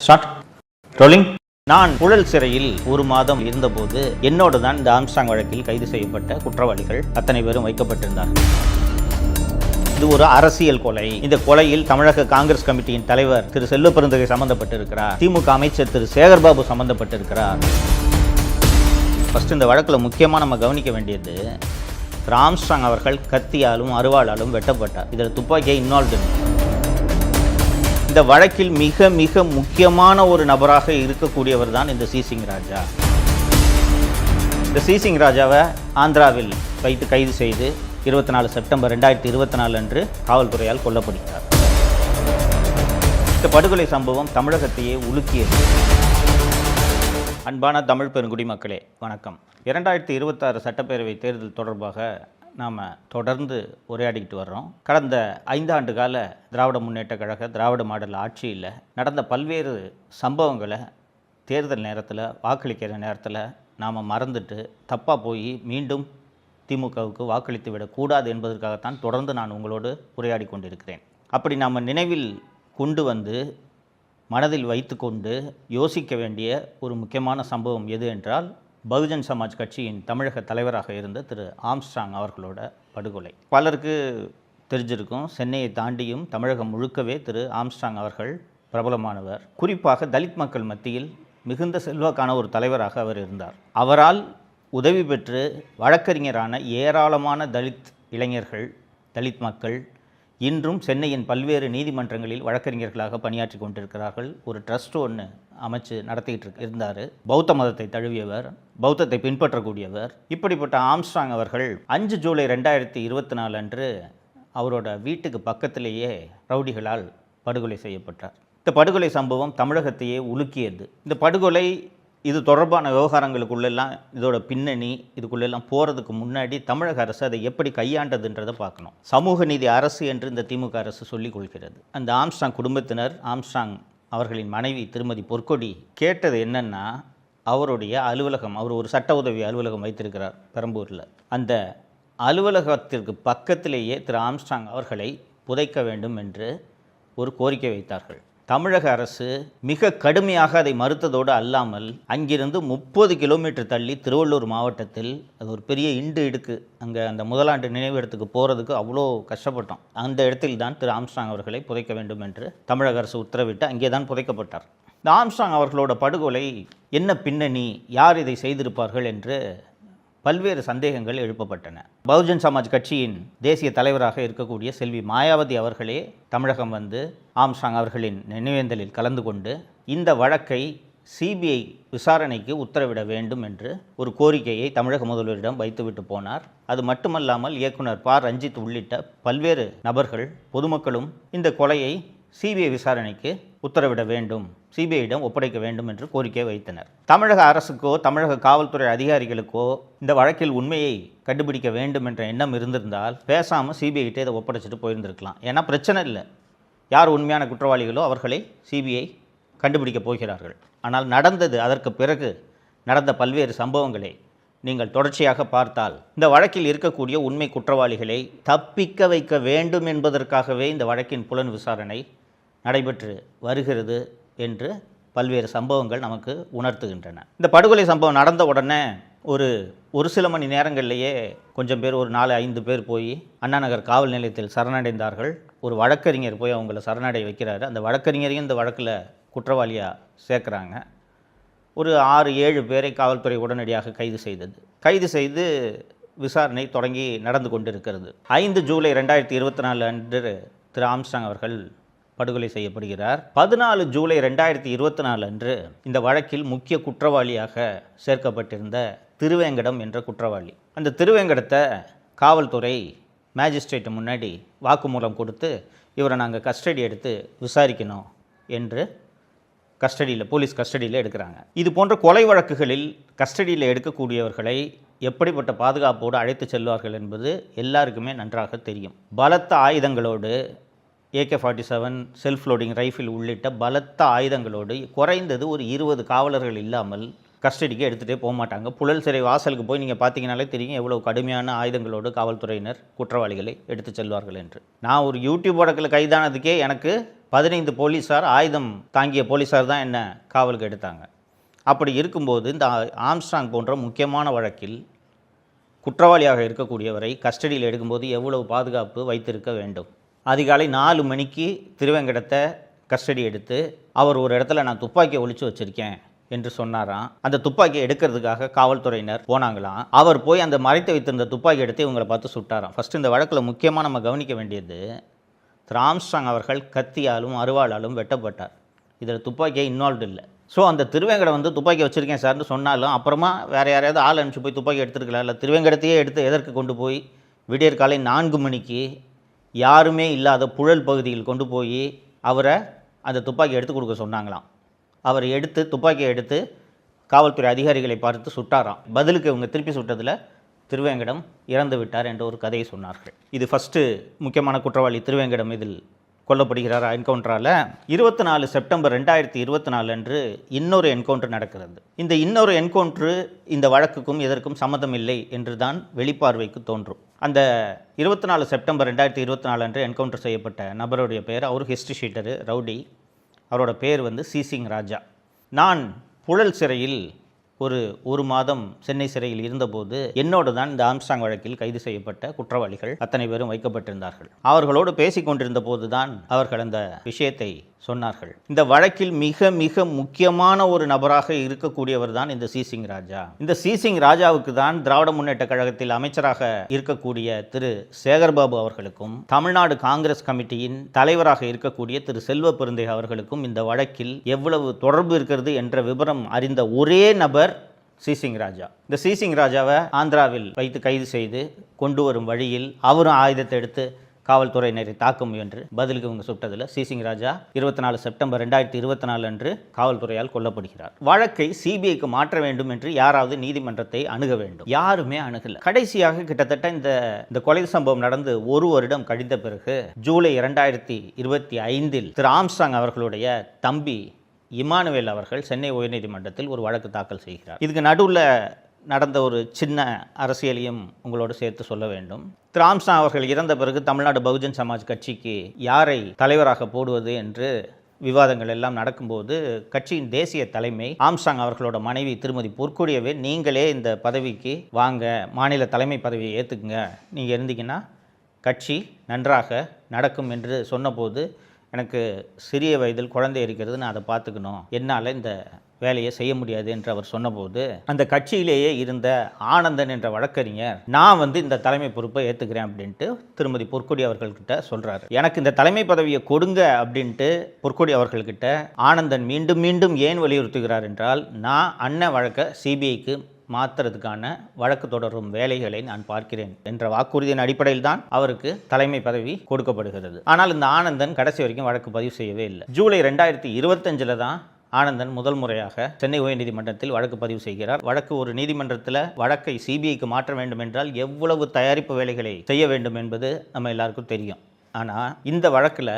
Start rolling. நான் புழல் சிறையில் ஒரு மாதம் இருந்தபோது என்னோடு தான் இந்த ஆம்ஸ்ட்ராங் வழக்கில் கைது செய்யப்பட்ட குற்றவாளிகள் அத்தனை பேரும் வைக்கப்பட்டிருந்தார்கள். இது ஒரு அரசியல் கொலை. இந்த கொலையில் தமிழக காங்கிரஸ் கமிட்டியின் தலைவர் திரு செல்வப்பெருந்தகை சம்பந்தப்பட்டிருக்கிறார். திமுக அமைச்சர் திரு சேகர்பாபு சம்பந்தப்பட்டிருக்கிறார். ஃபர்ஸ்ட் இந்த வழக்கில் முக்கியமாக நம்ம கவனிக்க வேண்டியது, திரு ஆம்ஸ்ட்ராங் அவர்கள் கத்தியாலும் அருவாளாலும் வெட்டப்பட்டார். இதில் துப்பாக்கியை இன்வால்வ்டு. இந்த வழக்கில் மிக மிக முக்கியமான ஒரு நபராக இருக்கக்கூடியவர் தான் இந்த சிசிங் ராஜா. இந்த சிசிங் ராஜாவை ஆந்திராவில் வைத்து கைது செய்து 24 செப்டம்பர் 2024 அன்று காவல்துறையால் கொல்லப்படுகிறார். இந்த படுகொலை சம்பவம் தமிழகத்தையே உலுக்கியது. அன்பான தமிழ் பெருங்குடி மக்களே வணக்கம். 2026 சட்டப்பேரவை தேர்தல் தொடர்பாக நாம் தொடர்ந்து உரையாடிக்கிட்டு வர்றோம். கடந்த 5 ஆண்டு கால திராவிட முன்னேற்ற கழக திராவிட மாடல் ஆட்சியில் நடந்த பல்வேறு சம்பவங்களை தேர்தல் நேரத்தில், வாக்களிக்கிற நேரத்தில் நாம் மறந்துட்டு தப்பாக போய் மீண்டும் திமுகவுக்கு வாக்களித்து விடக்கூடாது என்பதற்காகத்தான் தொடர்ந்து நான் உங்களோடு உரையாடி கொண்டிருக்கிறேன். அப்படி நாம் நினைவில் கொண்டு வந்து மனதில் வைத்து கொண்டு யோசிக்க வேண்டிய ஒரு முக்கியமான சம்பவம் எது என்றால், பகுஜன் சமாஜ் கட்சியின் தமிழக தலைவராக இருந்த திரு ஆம்ஸ்ட்ராங் அவர்களோட படுகொலை. பலருக்கு தெரிஞ்சிருக்கும், சென்னையை தாண்டியும் தமிழகம் முழுக்கவே திரு ஆம்ஸ்ட்ராங் அவர்கள் பிரபலமானவர். குறிப்பாக தலித் மக்கள் மத்தியில் மிகுந்த செல்வாக்கான ஒரு தலைவராக அவர் இருந்தார். அவரால் உதவி பெற்று வழக்கறிஞரான ஏராளமான தலித் இளைஞர்கள், தலித் மக்கள் இன்றும் சென்னையின் பல்வேறு நீதிமன்றங்களில் வழக்கறிஞர்களாக பணியாற்றி கொண்டிருக்கிறார்கள். ஒரு ட்ரஸ்ட் ஒன்று அமைச்சு நடத்திக்கிட்டு இருந்தார். பௌத்த மதத்தை தழுவியவர், பௌத்தத்தை பின்பற்றக்கூடியவர். இப்படிப்பட்ட ஆம்ஸ்ட்ராங் அவர்கள் 5 ஜூலை 2024 அன்று அவரோட வீட்டுக்கு பக்கத்திலேயே ரவுடிகளால் படுகொலை செய்யப்பட்டார். இந்த படுகொலை சம்பவம் தமிழகத்தையே உலுக்கியது. இந்த படுகொலை, இது தொடர்பான விவகாரங்களுக்குள்ளெல்லாம், இதோட பின்னணி, இதுக்குள்ளெல்லாம் போகிறதுக்கு முன்னாடி தமிழக அரசு அதை எப்படி கையாண்டதுன்றதை பார்க்கணும். சமூக நீதி அரசு என்று இந்த திமுக அரசு சொல்லிக் கொள்கிறது. அந்த ஆம்ஸ்ட்ராங் குடும்பத்தினர், ஆம்ஸ்ட்ராங் அவர்களின் மனைவி திருமதி பொற்கொடி கேட்டது என்னென்னா, அவருடைய அலுவலகம், அவர் ஒரு சட்ட உதவி அலுவலகம் வைத்திருக்கிறார் பெரம்பூரில். அந்த அலுவலகத்திற்கு பக்கத்திலேயே திரு ஆம்ஸ்ட்ராங் அவர்களை புதைக்க வேண்டும் என்று ஒரு கோரிக்கை வைத்தார்கள். தமிழக அரசு மிக கடுமையாக அதை மறுத்ததோடு அல்லாமல், அங்கிருந்து 30 கிலோமீட்டர் தள்ளி திருவள்ளூர் மாவட்டத்தில், அது ஒரு பெரிய இடுக்கு, அங்கே அந்த முதலாண்டு நினைவிடத்துக்கு போகிறதுக்கு அவ்வளோ கஷ்டப்பட்டோம். அந்த இடத்தில் தான் திரு ஆம்ஸ்ட்ராங் அவர்களை புதைக்க வேண்டும் என்று தமிழக அரசு உத்தரவிட்டு அங்கே தான் புதைக்கப்பட்டார். இந்த ஆம்ஸ்ட்ராங் அவர்களோட படுகொலை என்ன பின்னணி, யார் இதை செய்திருப்பார்கள் என்று பல்வேறு சந்தேகங்கள் எழுப்பப்பட்டன. பகுஜன் சமாஜ் கட்சியின் தேசிய தலைவராக இருக்கக்கூடிய செல்வி மாயாவதி அவர்களே தமிழகம் வந்து ஆம்ஸ்ட்ராங் அவர்களின் நினைவேந்தலில் கலந்து கொண்டு இந்த வழக்கை சிபிஐ விசாரணைக்கு உத்தரவிட வேண்டும் என்று ஒரு கோரிக்கையை தமிழக முதல்வரிடம் வைத்துவிட்டு போனார். அது மட்டுமல்லாமல் இயக்குனர் ப. ரஞ்சித் உள்ளிட்ட பல்வேறு நபர்கள், பொதுமக்களும் இந்த கொலையை சிபிஐ விசாரணைக்கு உத்தரவிட வேண்டும், சிபிஐயிடம் ஒப்படைக்க வேண்டும் என்று கோரிக்கை வைத்தனர். தமிழக அரசுக்கோ தமிழக காவல்துறை அதிகாரிகளுக்கோ இந்த வழக்கில் உண்மையை கண்டுபிடிக்க வேண்டும் என்ற எண்ணம் இருந்திருந்தால் பேசாமல் சிபிஐட்டே இதை ஒப்படைச்சிட்டு போயிருந்திருக்கலாம். ஏன்னா பிரச்சனை இல்லை, யார் உண்மையான குற்றவாளிகளோ அவர்களை சிபிஐ கண்டுபிடிக்க போகிறார்கள். ஆனால் நடந்தது, அதற்கு பிறகு நடந்த பல்வேறு சம்பவங்களை நீங்கள் தொடர்ச்சியாக பார்த்தால், இந்த வழக்கில் இருக்கக்கூடிய உண்மை குற்றவாளிகளை தப்பிக்க வைக்க வேண்டும் என்பதற்காகவே இந்த வழக்கின் புலன் விசாரணை நடைபெற்று வருகிறது என்று பல்வேறு சம்பவங்கள் நமக்கு உணர்த்துகின்றன. இந்த படுகொலை சம்பவம் நடந்த உடனே ஒரு சில மணி நேரங்களிலேயே கொஞ்சம் பேர், ஒரு 4-5 பேர் போய் அண்ணா நகர் காவல் நிலையத்தில் சரணடைந்தார்கள். ஒரு வழக்கறிஞர் போய் அவங்கள சரணடை வைக்கிறாரு. அந்த வழக்கறிஞரையும் இந்த வழக்கில் குற்றவாளியாக சேர்க்குறாங்க. ஒரு 6-7 பேரை காவல்துறை உடனடியாக கைது செய்து விசாரணை தொடங்கி நடந்து கொண்டிருக்கிறது. 5 ஜூலை 2024 அன்று திரு ஆம்ஸ்ட்ராங் அவர்கள் படுகொலை செய்யப்படுகிறார். 14 ஜூலை 2024 அன்று இந்த வழக்கில் முக்கிய குற்றவாளியாக சேர்க்கப்பட்டிருந்த திருவேங்கடம் என்ற குற்றவாளி, அந்த திருவேங்கடத்தை காவல்துறை மேஜிஸ்ட்ரேட் முன்னாடி வாக்குமூலம் கொடுத்து, இவரை நாங்கள் கஸ்டடி எடுத்து விசாரிக்கணும் என்று போலீஸ் கஸ்டடியில் எடுக்கிறாங்க. இது போன்ற கொலை வழக்குகளில் கஸ்டடியில் எடுக்கக்கூடியவர்களை எப்படிப்பட்ட பாதுகாப்போடு அழைத்து செல்வார்கள் என்பது எல்லாருக்குமே நன்றாக தெரியும். பலத்த ஆயுதங்களோடு, AK-47 செல்ஃப் லோடிங் ரைஃபிள் உள்ளிட்ட பலத்த ஆயுதங்களோடு குறைந்தது ஒரு 20 காவலர்கள் இல்லாமல் கஸ்டடிக்கு எடுத்துகிட்டே போக மாட்டாங்க. புழல் சிறை வாசலுக்கு போய் நீங்கள் பார்த்தீங்கனாலே தெரியும் எவ்வளோ கடுமையான ஆயுதங்களோடு காவல்துறையினர் குற்றவாளிகளை எடுத்து செல்வார்கள் என்று. நான் ஒரு யூடியூப் வழக்கில் கைதானதுக்கே எனக்கு 15 போலீஸார், ஆயுதம் தாங்கிய போலீஸார் தான் என்ன காவலுக்கு எடுத்தாங்க. அப்படி இருக்கும்போது இந்த ஆம்ஸ்ட்ராங் போன்ற முக்கியமான வழக்கில் குற்றவாளியாக இருக்கக்கூடியவரை கஸ்டடியில் எடுக்கும்போது எவ்வளவு பாதுகாப்பு வைத்திருக்க வேண்டும்? அதிகாலை 4 மணிக்கு திருவேங்கடத்தை கஸ்டடி எடுத்து அவர் ஒரு இடத்துல நான் துப்பாக்கியை ஒளிச்சு வச்சுருக்கேன் என்று சொன்னாராம். அந்த துப்பாக்கியை எடுக்கிறதுக்காக காவல்துறையினர் போனாங்களாம். அவர் போய் அந்த மறைத்து வைத்திருந்த துப்பாக்கி எடுத்து இவங்களை பார்த்து சுட்டாராம். ஃபஸ்ட்டு இந்த வழக்கில் முக்கியமாக நம்ம கவனிக்க வேண்டியது, திரு ஆம்ஸ்ட்ராங் அவர்கள் கத்தியாலும் அருவாளாலும் வெட்டப்பட்டார். இதில் துப்பாக்கியை இன்வால்வ்டு இல்லை. ஸோ அந்த திருவேங்கடம் வந்து துப்பாக்கி வச்சுருக்கேன் சார்னு சொன்னாலும் அப்புறமா வேறு யாரையாவது ஆள் அனுப்பிச்சு போய் துப்பாக்கி எடுத்துருக்கலாம். இல்லை திருவேங்கடத்தையே எடுத்து எதற்கு கொண்டு போய் விடியற் காலை 4 மணிக்கு யாருமே இல்லாத புழல் பகுதியில் கொண்டு போய் அவரை அந்த துப்பாக்கி எடுத்து கொடுக்க சொன்னாங்களாம். அவர் துப்பாக்கியை எடுத்து காவல்துறை அதிகாரிகளை பார்த்து சுட்டாராம். பதிலுக்கு இவங்க திருப்பி சுட்டதில் திருவேங்கடம் இறந்து விட்டார் என்ற ஒரு கதையை சொன்னார்கள். இது ஃபஸ்ட்டு முக்கியமான குற்றவாளி திருவேங்கடம் இதில் கொல்லப்படுகிறார் என்கவுண்டரால். 24 செப்டம்பர் 2024 அன்று இன்னொரு என்கவுண்டர் நடக்கிறது. இந்த இன்னொரு என்கவுண்டரு இந்த வழக்குக்கும் இதற்கும் சம்மதம் இல்லை என்று தான் வெளிப்பார்வைக்கு தோன்றும். அந்த 24 செப்டம்பர் 2024 அன்று என்கவுண்டர் செய்யப்பட்ட நபருடைய பெயர், அவர் ஹிஸ்ட்ரி ஷீட்டரு, ரவுடி. அவரோட பேர் வந்து சி சிங் ராஜா. நான் புழல் சிறையில் ஒரு மாதம் சென்னை சிறையில் இருந்தபோது என்னோடு தான் இந்த ஆம்ஸ்ட்ராங் வழக்கில் கைது செய்யப்பட்ட குற்றவாளிகள் அத்தனை பேரும் வைக்கப்பட்டிருந்தார்கள். அவர்களோடு பேசிக் கொண்டிருந்த போது தான் அவர்கள் அந்த விஷயத்தை சொன்னார்கள். இந்த வழக்கில் மிக மிக முக்கியமான ஒரு நபராக இருக்கக்கூடியவர் தான் இந்த சி சிங் ராஜா. இந்த சி சிங் ராஜாவுக்கு தான் திராவிட முன்னேற்ற கழகத்தில் அமைச்சராக இருக்கக்கூடிய திரு சேகர்பாபு அவர்களுக்கும் தமிழ்நாடு காங்கிரஸ் கமிட்டியின் தலைவராக இருக்கக்கூடிய திரு செல்வ பெருந்தகை அவர்களுக்கும் இந்த வழக்கில் எவ்வளவு தொடர்பு இருக்கிறது என்ற விவரம் அறிந்த ஒரே நபர் சி சிங் ராஜா. இந்த சி சிங் ராஜாவை ஆந்திராவில் வைத்து கைது செய்து கொண்டு வரும் வழியில் அவரும் ஆயுதத்தை எடுத்து காவல்துறையினரை தாக்க முயன்று பதிலுக்கு இவங்க சுட்டதில் சி சிங் ராஜா 24 செப்டம்பர் 2024 அன்று காவல்துறையால் கொல்லப்படுகிறார். வழக்கை சிபிஐக்கு மாற்ற வேண்டும் என்று யாராவது நீதிமன்றத்தை அணுக வேண்டும். யாருமே அணுகல. கடைசியாக கிட்டத்தட்ட இந்த கொலை சம்பவம் நடந்து 1 வருடம் கழிந்த பிறகு ஜூலை 2025 திரு ஆம்ஸ்ட்ராங் அவர்களுடைய தம்பி இமானுவேல் அவர்கள் சென்னை உயர்நீதிமன்றத்தில் ஒரு வழக்கு தாக்கல் செய்கிறார். இதுக்கு நடுவில் நடந்த ஒரு சின்ன அரசியலையும் உங்களோடு சேர்த்து சொல்ல வேண்டும். திரு ஆம்ஸ்ட்ராங் அவர்கள் இறந்த பிறகு தமிழ்நாடு பகுஜன் சமாஜ் கட்சிக்கு யாரை தலைவராக போடுவது என்று விவாதங்கள் எல்லாம் நடக்கும்போது கட்சியின் தேசிய தலைமை ஆம்ஸ்ட்ராங் அவர்களோட மனைவி திருமதி பொற்கொடியவே நீங்களே இந்த பதவிக்கு வாங்க, மாநில தலைமை பதவியை ஏற்றுக்குங்க, நீங்கள் இருந்தீங்கன்னா கட்சி நன்றாக நடக்கும் என்று சொன்னபோது எனக்கு சிறிய வயதில் குழந்தை இருக்கிறது, நான் அதை பார்த்துக்கணும், என்னால் இந்த வேலையை செய்ய முடியாது என்று அவர் சொன்னபோது அந்த கட்சியிலேயே இருந்த ஆனந்தன் என்ற வழக்கறிஞர் நான் இந்த தலைமை பொறுப்பை ஏற்றுக்கிறேன் அப்படின்ட்டு திருமதி பொற்கொடி அவர்கள்கிட்ட சொல்கிறாரு. எனக்கு இந்த தலைமை பதவியை கொடுங்க அப்படின்ட்டு பொற்கொடி அவர்கள்கிட்ட ஆனந்தன் மீண்டும் மீண்டும் ஏன் வலியுறுத்துகிறார் என்றால், நான் அண்ணன் வழக்கை சிபிஐக்கு மாற்றுறதுக்கான வழக்கு தொடரும் வேலைகளை நான் பார்க்கிறேன் என்ற வாக்குறுதியின் அடிப்படையில் தான் அவருக்கு தலைமை பதவி கொடுக்கப்படுகிறது. ஆனால் இந்த ஆனந்தன் கடைசி வரைக்கும் வழக்கு பதிவு செய்யவே இல்லை. ஜூலை 2025 தான் ஆனந்தன் முதல் முறையாக சென்னை உயர்நீதிமன்றத்தில் வழக்கு பதிவு செய்கிறார். வழக்கு ஒரு நீதிமன்றத்தில் வழக்கை சிபிஐக்கு மாற்ற வேண்டும் என்றால் எவ்வளவு தயாரிப்பு வேலைகளை செய்ய வேண்டும் என்பது நம்ம எல்லாருக்கும் தெரியும். ஆனால் இந்த வழக்கில்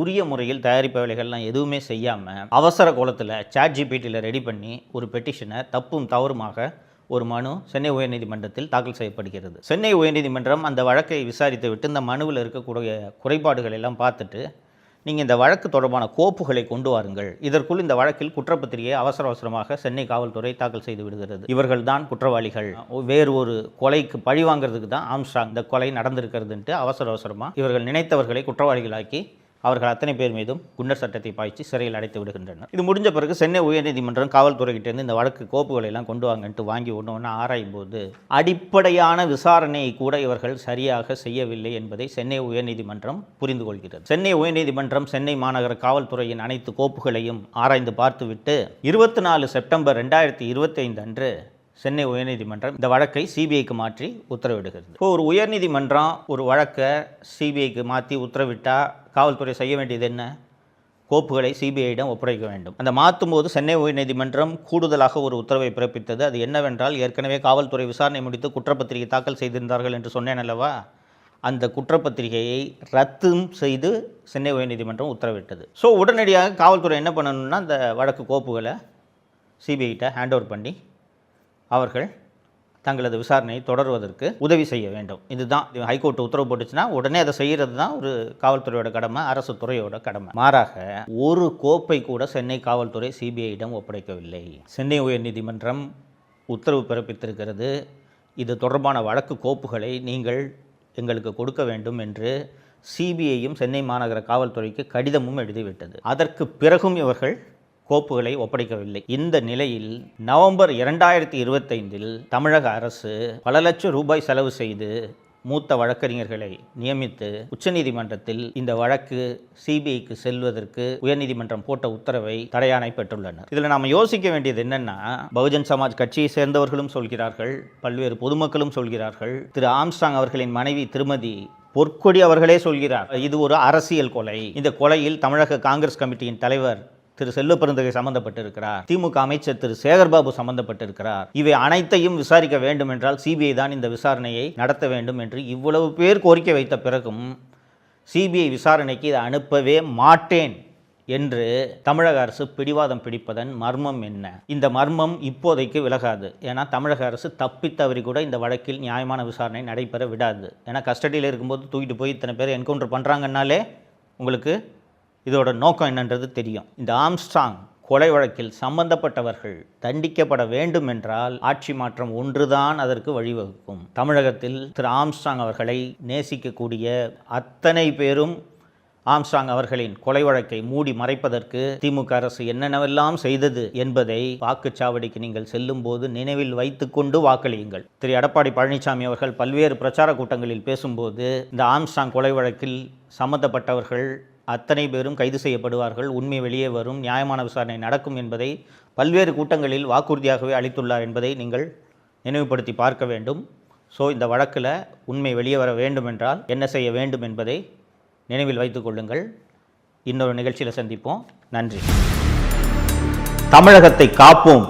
உரிய முறையில் தயாரிப்பு வேலைகள்லாம் எதுவுமே செய்யாமல் அவசர கோலத்தில் ChatGPTயில் ரெடி பண்ணி ஒரு பெட்டிஷனை தப்பும் தவறுமாக ஒரு மனு சென்னை உயர்நீதிமன்றத்தில் தாக்கல் செய்யப்படுகிறது. சென்னை உயர்நீதிமன்றம் அந்த வழக்கை விசாரித்து விட்டு இந்த மனுவில் இருக்கக்கூடிய குறைபாடுகள் எல்லாம் பார்த்துட்டு, நீங்கள் இந்த வழக்கு தொடர்பான கோப்புகளை கொண்டு வாருங்கள், இதற்குள் இந்த வழக்கில் குற்றப்பத்திரிகையை அவசரமாக சென்னை காவல்துறை தாக்கல் செய்து விடுகிறது. இவர்கள் தான் குற்றவாளிகள், வேறு ஒரு கொலைக்கு பழிவாங்கிறதுக்கு தான் ஆம்ஸ்ட்ராங் இந்த கொலை நடந்திருக்கிறதுன்ட்டு அவசரமாக இவர்கள் நினைத்தவர்களை குற்றவாளிகளாக்கி அவர்கள் அத்தனை பேர் மீதும் குண்டர் சட்டத்தை பாய்ச்சி சிறையில் அடைத்து விடுகின்றனர். இது முடிஞ்ச பிறகு சென்னை உயர்நீதிமன்றம் காவல்துறைகிட்டேருந்து இந்த வழக்கு கோப்புகளை எல்லாம் கொண்டு வாங்கன்ட்டு வாங்கி ஒன்று ஆராயும் போது அடிப்படையான விசாரணையை கூட இவர்கள் சரியாக செய்யவில்லை என்பதை சென்னை உயர்நீதிமன்றம் புரிந்து கொள்கிறது. சென்னை உயர்நீதிமன்றம் சென்னை மாநகர காவல்துறையின் அனைத்து கோப்புகளையும் ஆராய்ந்து பார்த்துவிட்டு 24 செப்டம்பர் 2025 அன்று சென்னை உயர்நீதிமன்றம் இந்த வழக்கை சிபிஐக்கு மாற்றி உத்தரவிடுகிறது. இப்போ ஒரு உயர்நீதிமன்றம் ஒரு வழக்கை சிபிஐக்கு மாற்றி உத்தரவிட்டால் காவல்துறை செய்ய வேண்டியது என்ன? கோப்புகளை சிபிஐயிடம் ஒப்படைக்க வேண்டும். அந்த மாற்றும் போது சென்னை உயர்நீதிமன்றம் கூடுதலாக ஒரு உத்தரவை பிறப்பித்தது. அது என்னவென்றால், ஏற்கனவே காவல்துறை விசாரணை முடித்து குற்றப்பத்திரிகை தாக்கல் செய்திருந்தார்கள் என்று சொன்னேன் அல்லவா, அந்த குற்றப்பத்திரிகையை ரத்தும் செய்து சென்னை உயர்நீதிமன்றம் உத்தரவிட்டது. ஸோ உடனடியாக காவல்துறை என்ன பண்ணணும்னா, அந்த வழக்கு கோப்புகளை சிபிஐட்ட ஹேண்ட் ஓவர் பண்ணி அவர்கள் தங்களது விசாரணையை தொடர்வதற்கு உதவி செய்ய வேண்டும். இதுதான் ஹைகோர்ட் உத்தரவு போட்டுச்சுன்னா உடனே அதை செய்கிறது தான் ஒரு காவல்துறையோட கடமை, அரசு துறையோட கடமை. மாறாக ஒரு கோப்பை கூட சென்னை காவல்துறை சிபிஐயிடம் ஒப்படைக்கவில்லை. சென்னை உயர்நீதிமன்றம் உத்தரவு பிறப்பித்திருக்கிறது. இது தொடர்பான வழக்கு கோப்புகளை நீங்கள் எங்களுக்கு கொடுக்க வேண்டும் என்று சிபிஐயும் சென்னை மாநகர காவல்துறைக்கு கடிதமும் எழுதிவிட்டது. அதற்கு பிறகும் இவர்கள் கோப்புகளை ஒப்படைக்கவில்லை. இந்த நிலையில் நவம்பர் 2025 தமிழக அரசு பல லட்சம் ரூபாய் செலவு செய்து மூத்த வழக்கறிஞர்களை நியமித்து உச்சநீதிமன்றத்தில் இந்த வழக்கு சிபிஐக்கு செல்வதற்கு உயர்நீதிமன்றம் போட்ட உத்தரவை தடையாணை பெற்றுள்ளனர். இதில் நாம் யோசிக்க வேண்டியது என்னன்னா, பகுஜன் சமாஜ் கட்சியை சேர்ந்தவர்களும் சொல்கிறார்கள், பல்வேறு பொதுமக்களும் சொல்கிறார்கள், திரு ஆம்ஸ்ட்ராங் அவர்களின் மனைவி திருமதி பொற்கொடி அவர்களே சொல்கிறார், இது ஒரு அரசியல் கொலை. இந்த கொலையில் தமிழக காங்கிரஸ் கமிட்டியின் தலைவர் திரு செல்வப்பெருந்தகை சம்பந்தப்பட்டிருக்கிறார், திமுக அமைச்சர் திரு சேகர்பாபு சம்பந்தப்பட்டிருக்கிறார். இவை அனைத்தையும் விசாரிக்க வேண்டும் என்றால் சிபிஐ தான் இந்த விசாரணையை நடத்த வேண்டும் என்று இவ்வளவு பேர் கோரிக்கை வைத்த பிறகும் சிபிஐ விசாரணைக்கு இதை அனுப்பவே மாட்டேன் என்று தமிழக அரசு பிடிவாதம் பிடிப்பதன் மர்மம் என்ன? இந்த மர்மம் இப்போதைக்கு விலகாது. ஏன்னா தமிழக அரசு தப்பித்தவறி கூட இந்த வழக்கில் நியாயமான விசாரணை நடைபெற விடாது. ஏன்னா கஸ்டடியில் இருக்கும்போது தூக்கிட்டு போய் இத்தனை பேர் என்கவுண்டர் பண்ணுறாங்கன்னாலே உங்களுக்கு இதோட நோக்கம் என்னன்றது தெரியும். இந்த ஆம்ஸ்ட்ராங் கொலை வழக்கில் சம்பந்தப்பட்டவர்கள் தண்டிக்கப்பட வேண்டும் என்றால் ஆட்சி மாற்றம் ஒன்றுதான் அதற்கு வழிவகுக்கும். தமிழகத்தில் திரு ஆம்ஸ்ட்ராங் அவர்களை நேசிக்கக்கூடிய அத்தனை பேரும் ஆம்ஸ்ட்ராங் அவர்களின் கொலை வழக்கை மூடி மறைப்பதற்கு திமுக அரசு என்னென்னவெல்லாம் செய்தது என்பதை வாக்குச்சாவடிக்கு நீங்கள் செல்லும் போது நினைவில் வைத்துக்கொண்டு வாக்களியுங்கள். திரு எடப்பாடி பழனிசாமி அவர்கள் பல்வேறு பிரச்சார கூட்டங்களில் பேசும்போது இந்த ஆம்ஸ்ட்ராங் கொலை வழக்கில் சம்பந்தப்பட்டவர்கள் அத்தனை பேரும் கைது செய்யப்படுவார்கள், உண்மை வெளியே வரும், நியாயமான விசாரணை நடக்கும் என்பதை பல்வேறு கூட்டங்களில் வாக்குறுதியாகவே அளித்துள்ளார் என்பதை நீங்கள் நினைவுபடுத்தி பார்க்க வேண்டும். ஸோ இந்த வழக்கில் உண்மை வெளியே வர வேண்டும் என்றால் என்ன செய்ய வேண்டும் என்பதை நினைவில் வைத்துக் கொள்ளுங்கள். இன்னொரு நிகழ்ச்சியில் சந்திப்போம். நன்றி. தமிழகத்தை காப்போம்.